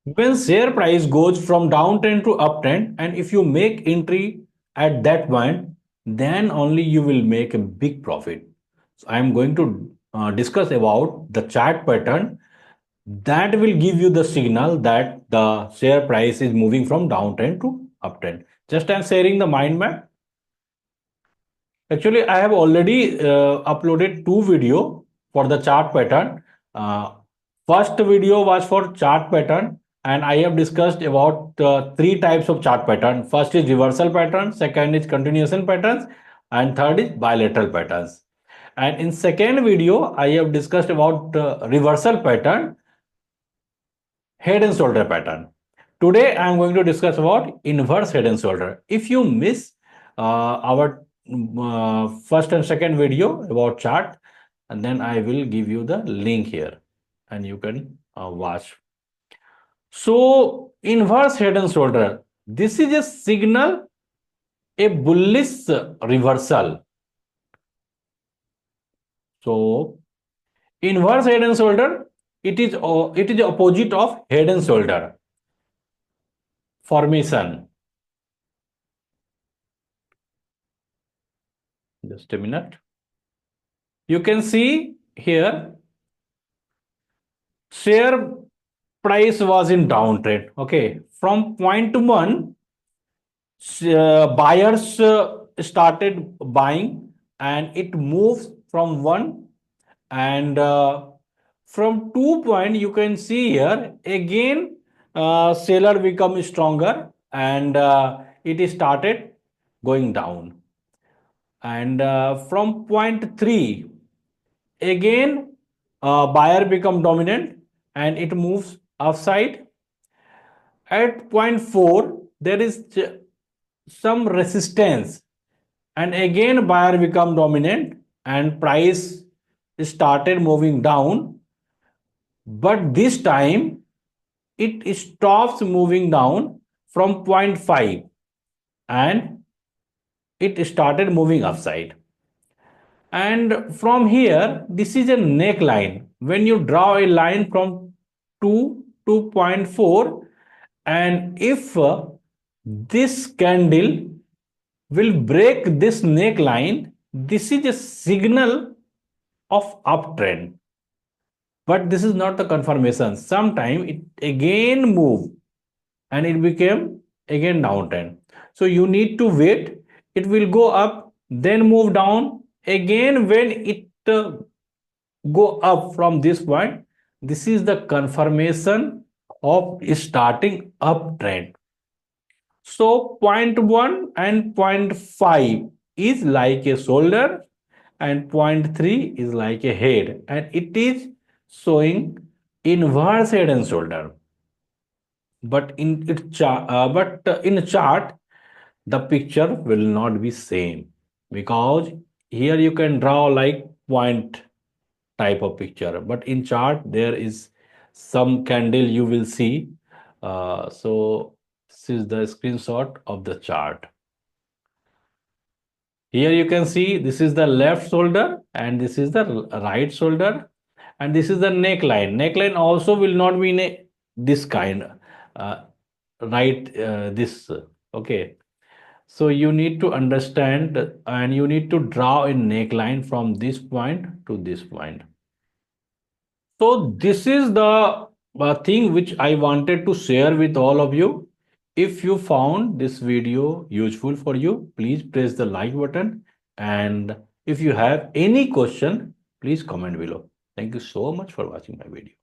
When share price goes from downtrend to uptrend, and if you make entry at that point, then only you will make a big profit. So I am going to discuss about the chart pattern that will give you the signal that the share price is moving from downtrend to uptrend. Just I'm sharing the mind map. Actually, I have already uploaded two video for the chart pattern. Uh, First video was for chart pattern, and I have discussed about three types of chart pattern. First is reversal pattern, second is continuation patterns, and third is bilateral patterns. And in second video, I have discussed about reversal pattern, head and shoulder pattern. Today, I am going to discuss about inverse head and shoulder. If you miss our first and second video about chart, and then I will give you the link here and you can watch. So, inverse head and shoulder, this is a signal, a bullish reversal. So, inverse head and shoulder, it is the opposite of head and shoulder formation. Just a minute. You can see here share price was in downtrend. Okay, from point one, buyers started buying and it moves from one, and from 2 point you can see here again seller become stronger, and it started going down, and from point 3 again buyer become dominant and it moves upside. At point 4 there is some resistance, and again buyer become dominant and price started moving down, but this time it stops moving down from point 5 and it started moving upside. And from here, this is a neckline. When you draw a line from 2 to point 4, and if this candle will break this neckline, this is a signal of uptrend. But this is not the confirmation. Sometime it again move and it became again downtrend. So you need to wait. It will go up, then move down again. When it go up from this point, this is the confirmation of starting uptrend. So point 1 and point 5 is like a shoulder, and point 3 is like a head, and it is showing inverse head and shoulder. But in a chart the picture will not be same, because here you can draw like point type of picture, but in chart there is some candle you will see. So this is the screenshot of the chart. Here you can see this is the left shoulder and this is the right shoulder, and this is the neckline. Neckline also will not be in this kind, uh, right? This okay. So you need to understand and you need to draw a neckline from this point to this point. So this is the thing which I wanted to share with all of you. If you found this video useful for you, please press the like button. And if you have any question, please comment below. Thank you so much for watching my video.